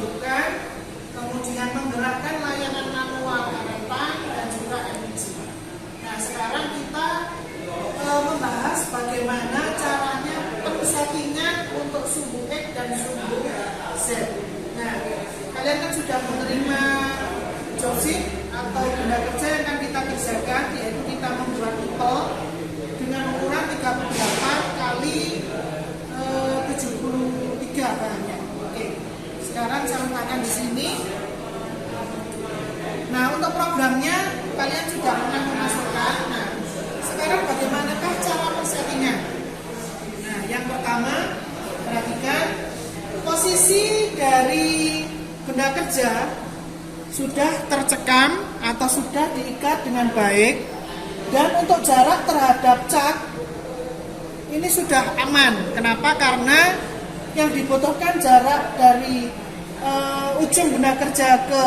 menghidupkan, kemudian menggerakkan layanan manual RFAN dan juga MPG. Nah, sekarang kita membahas bagaimana caranya pensettingan untuk sumbu X dan sumbu Z. Nah, kalian kan sudah menerima jobsheet atau benda kerja yang akan kita kerjakan, yaitu kita membuat tol dengan ukuran 38 kali 73 bahannya. Oke, sekarang saya letakkan di sini. Nah, untuk programnya kalian sudah pernah memasukkan. Nah, sekarang bagaimanakah cara pensettingan? Nah, yang pertama, perhatikan posisi dari benda kerja sudah tercekam atau sudah diikat dengan baik, dan untuk jarak terhadap cat ini sudah aman. Kenapa? Karena yang dibutuhkan jarak dari ujung benda kerja ke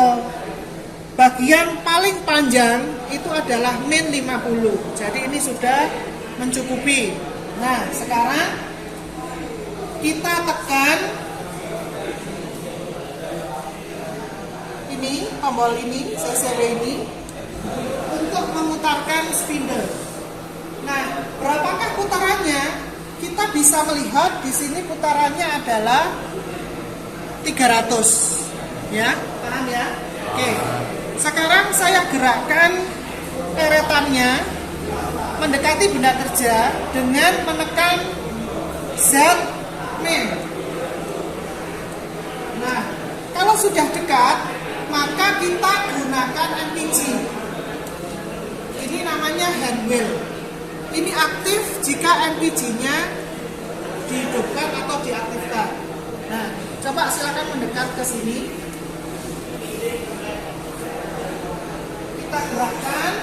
bagian paling panjang itu adalah min 50. Jadi ini sudah mencukupi. Nah, sekarang kita tekan ini, tombol ini, CCW ini untuk memutarkan spindle. Nah, berapakah putarannya? Kita bisa melihat di sini putarannya adalah 300. Ya, paham ya? Oke. Sekarang saya gerakkan eretannya mendekati benda kerja dengan menekan Z min. Nah, kalau sudah dekat, maka kita gunakan MPG. Ini namanya hand wheel. Ini aktif jika MPG-nya dihidupkan atau diaktifkan. Nah, coba silakan mendekat ke sini. Kita gerakkan.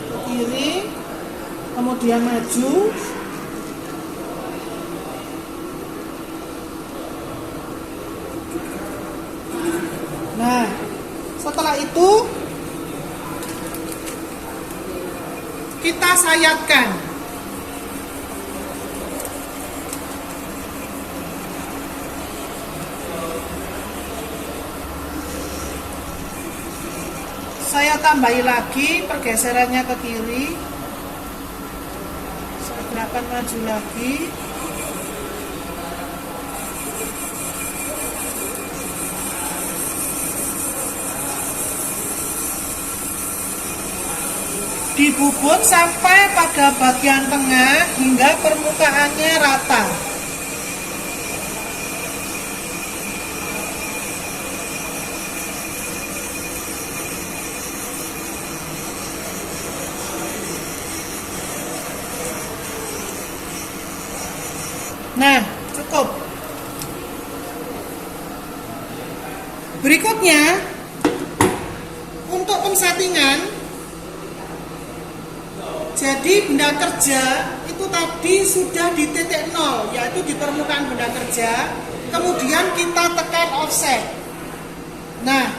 Ke kiri, kemudian maju. Nah, setelah itu kita sayatkan. Saya tambahi lagi pergeserannya ke kiri. Saya gerakan maju lagi. Dibubut sampai pada bagian tengah hingga permukaannya rata. Nah, cukup. Berikutnya, untuk pensettingan, jadi benda kerja itu tadi sudah di titik 0, yaitu di permukaan benda kerja. Kemudian kita tekan offset. Nah,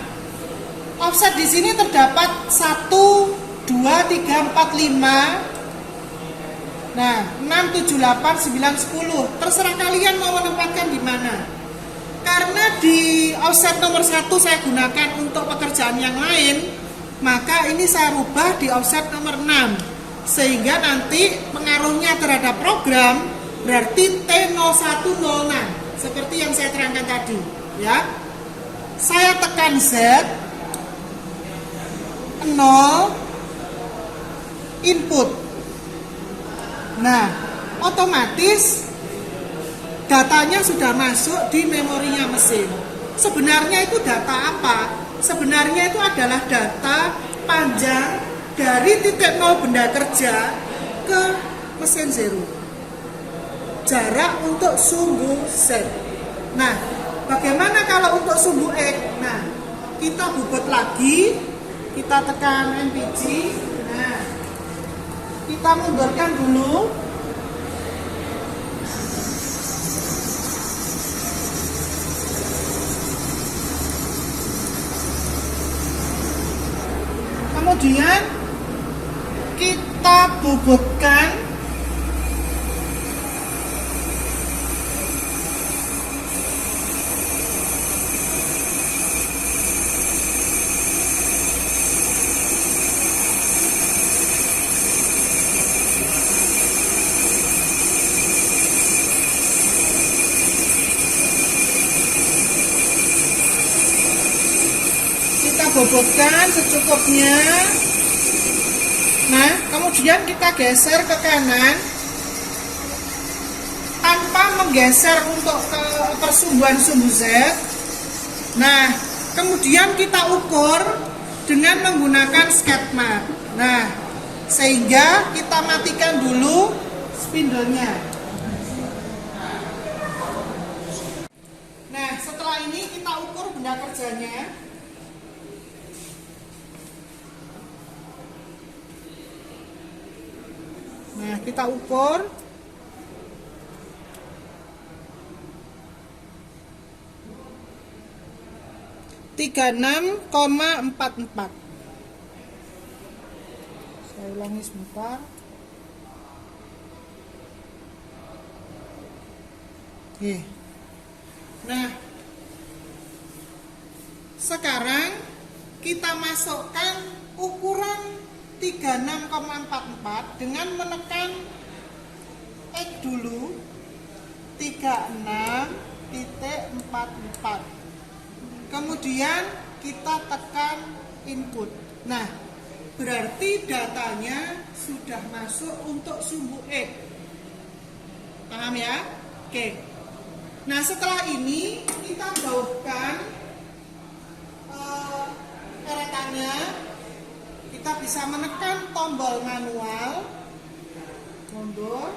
offset di sini terdapat 1, 2, 3, 4, 5. Nah, 6, 7, 8, 9, 10. Terserah kalian mau menempatkan di mana. Karena di offset nomor 1 saya gunakan untuk pekerjaan yang lain, maka ini saya rubah di offset nomor 6. Sehingga nanti pengaruhnya terhadap program berarti T0106 seperti yang saya terangkan tadi, ya. Saya tekan Z 0 input. Nah, otomatis datanya sudah masuk di memorinya mesin. Sebenarnya itu data apa? Sebenarnya itu adalah data panjang dari titik 0 benda kerja ke mesin zero. Jarak untuk sumbu Z. Nah, bagaimana kalau untuk sumbu X? Nah, kita bubut lagi, kita tekan MPG. Nah, kita mundurkan dulu. Kemudian kita bubutkan bobotkan secukupnya. Nah, kemudian kita geser ke kanan tanpa menggeser untuk ke persumbuhan sumbu Z. Nah, kemudian kita ukur dengan menggunakan sketch mat. Nah, sehingga kita matikan dulu spindlenya. Nah, setelah ini kita ukur benda kerjanya. Nah, kita ukur. Tiga 36,44. Saya ulangi sebentar. Oke. Nah, sekarang kita masukkan ukuran 36,44 dengan menekan X dulu 36,44. Kemudian kita tekan input. Nah, berarti datanya sudah masuk untuk sumbu X. Paham ya? Oke. Nah, setelah ini kita jauhkan eretannya. Kita bisa menekan tombol manual, mundur,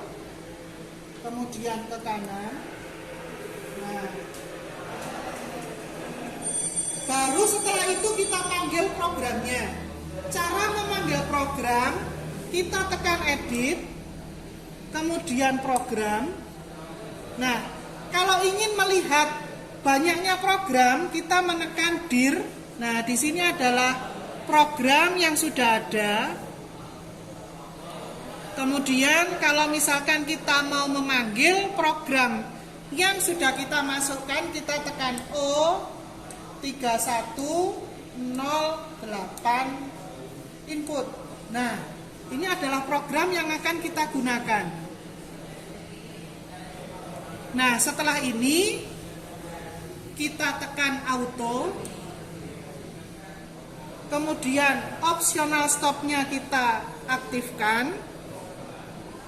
kemudian ke kanan. Nah, baru setelah itu kita panggil programnya. Cara memanggil program, kita tekan edit, kemudian program. Nah, kalau ingin melihat banyaknya program, kita menekan dir. Nah, di sini adalah program yang sudah ada. Kemudian kalau misalkan kita mau memanggil program yang sudah kita masukkan, kita tekan O 3108 input. Nah, ini adalah program yang akan kita gunakan. Nah, setelah ini kita tekan auto. Kemudian optional stopnya kita aktifkan.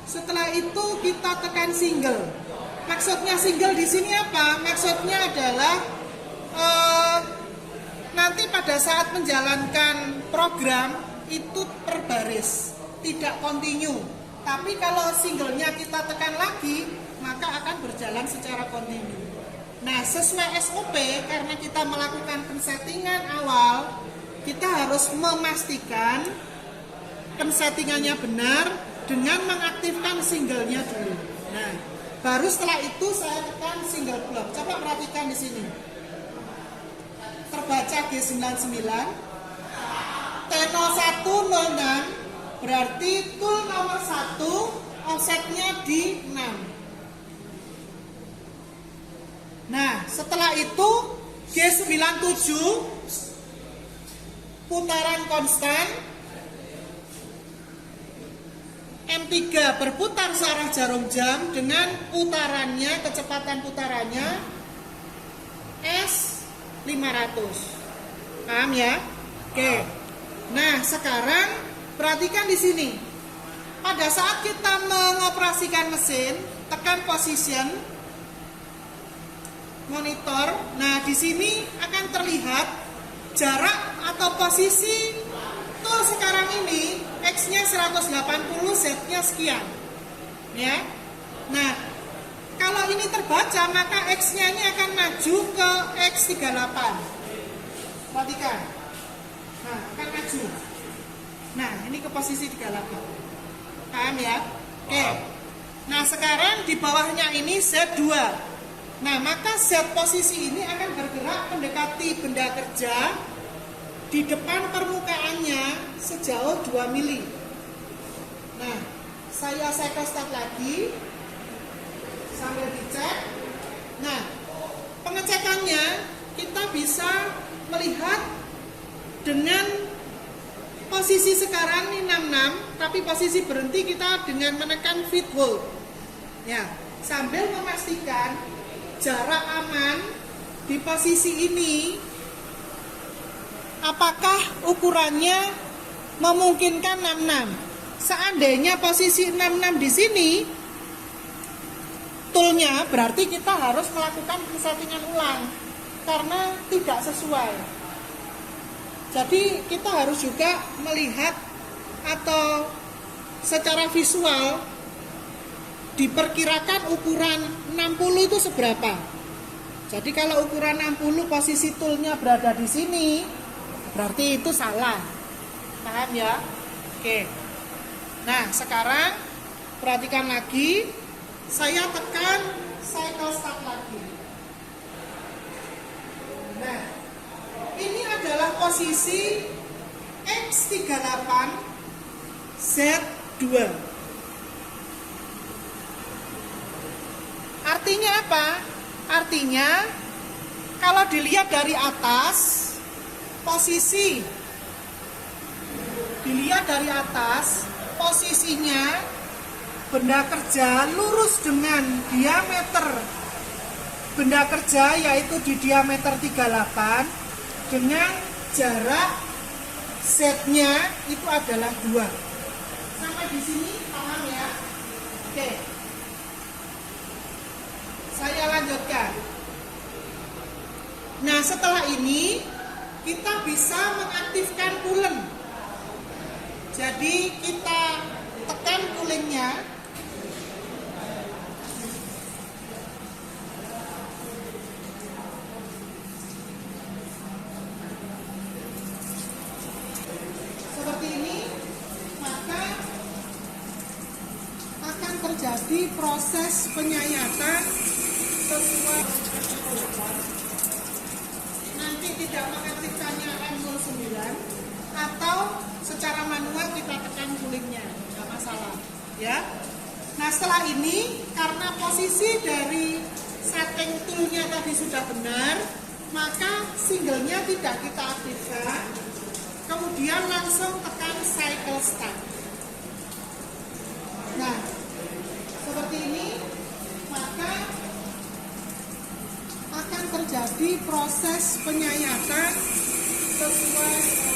Setelah itu kita tekan single. Maksudnya single di sini apa? Maksudnya adalah nanti pada saat menjalankan program itu per baris, tidak continue. Tapi kalau singlenya kita tekan lagi, maka akan berjalan secara kontinu. Nah, sesuai SOP, karena kita melakukan pensettingan awal, kita harus memastikan pensettingannya benar dengan mengaktifkan singlenya dulu. Nah, baru setelah itu saya tekan single block. Coba perhatikan di sini. Terbaca G99, T0106, berarti tool nomor 1 offsetnya di 6. Nah, setelah itu G97 putaran konstan, M3 berputar searah jarum jam dengan putarannya, kecepatan putarannya S500. Paham ya? Oke. Nah, sekarang perhatikan di sini. Pada saat kita mengoperasikan mesin, tekan position monitor. Nah, di sini akan terlihat jarak atau posisi tool sekarang ini, X-nya 180, Z-nya sekian. Ya. Nah, kalau ini terbaca, maka X-nya ini akan maju ke X38. Perhatikan. Nah, akan maju. Nah, ini ke posisi 38. Paham ya? Oke. Nah, sekarang di bawahnya ini Z2. Nah, maka Z posisi ini akan bergerak mendekati benda kerja di depan permukaannya sejauh 2 mili. Nah, saya start lagi sambil dicek. Nah, pengecekannya kita bisa melihat dengan posisi sekarang ini 66, tapi posisi berhenti kita dengan menekan feed hold. Ya, sambil memastikan jarak aman di posisi ini apakah ukurannya memungkinkan 66. Seandainya posisi 66 di sini toolnya, berarti kita harus melakukan settingan ulang karena tidak sesuai. Jadi kita harus juga melihat atau secara visual diperkirakan ukuran 60 itu seberapa. Jadi kalau ukuran 60 posisi toolnya berada di sini, berarti itu salah. Paham ya? Oke. Nah, sekarang perhatikan lagi. Saya tekan cycle start lagi. Nah, ini adalah posisi X38 Z2. Artinya apa? Artinya kalau dilihat dari atas, posisinya benda kerja lurus dengan diameter benda kerja, yaitu di diameter 38 dengan jarak Z-nya itu adalah 2. Sampai di sini paham ya? Oke. Saya lanjutkan. Nah, setelah ini kita bisa mengaktifkan coolant. Jadi kita tekan coolingnya. Seperti ini, maka akan terjadi proses penyayatan sesuai. Nanti tidak mengaktifkannya M09 atau secara manual kita tekan coolingnya, nggak masalah ya. Nah, setelah ini karena posisi dari setting toolnya tadi sudah benar, maka singlenya tidak kita aktifkan, kemudian langsung tekan cycle start. Nah, seperti ini, maka akan terjadi proses penyayatan sesuai.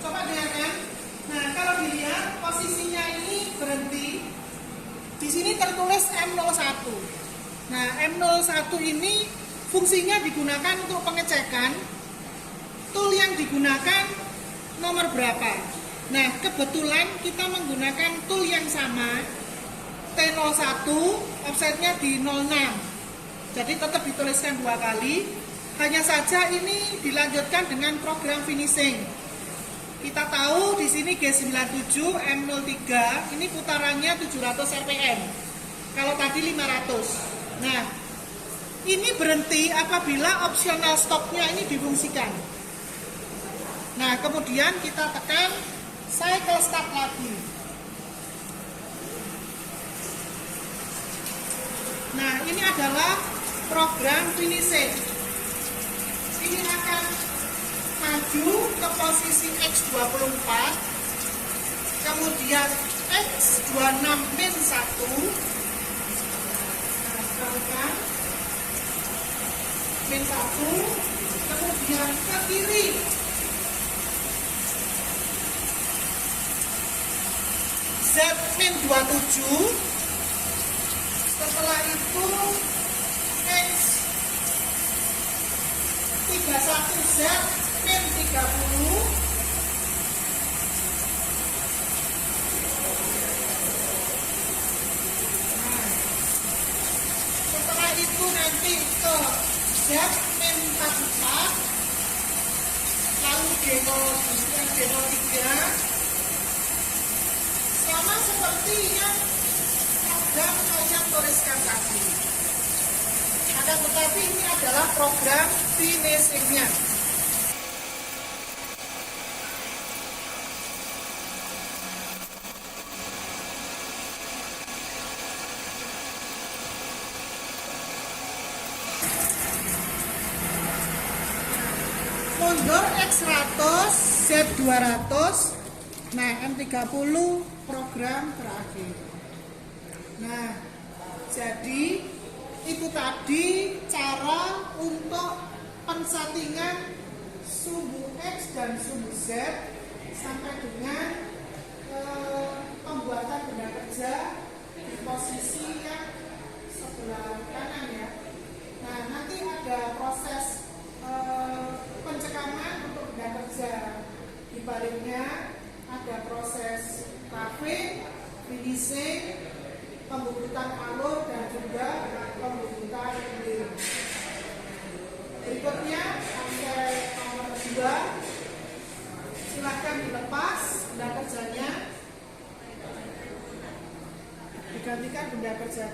Coba dengarkan. Nah, kalau dilihat posisinya ini berhenti. Di sini tertulis M01. Nah, M01 ini fungsinya digunakan untuk pengecekan tool yang digunakan nomor berapa. Nah, kebetulan kita menggunakan tool yang sama, T01, offsetnya di 06. Jadi tetap dituliskan 2 kali. Hanya saja ini dilanjutkan dengan program finishing. Kita tahu di sini G97 M03 ini putarannya 700 rpm. Kalau tadi 500. Nah, ini berhenti apabila optional stopnya ini difungsikan. Nah, kemudian kita tekan cycle start lagi. Nah, ini adalah program finishing. Ini akan maju ke posisi X24, kemudian X26-1, min-1, kemudian ke kiri Z-27, setelah itu X31Z min-30, setelah itu nanti ke Z-44, lalu G03, sama seperti yang sudah saya tuliskan tadi. Akan tetapi ini adalah program finishingnya. Mundur X100, Z200. Nah, M30 program terakhir. Nah, jadi itu tadi cara untuk pensettingan sumbu X dan sumbu Z sampai dengan pembuatan benda kerja di posisi yang sebelah kanan ya. Nah, nanti ada proses pencekaman untuk benda kerja. Di baliknya ada proses traffic, finishing, pembubutan alur dan juga pembubutan link. Berikutnya aspek nomor 2, silakan dilepas benda kerjanya, digantikan benda kerja.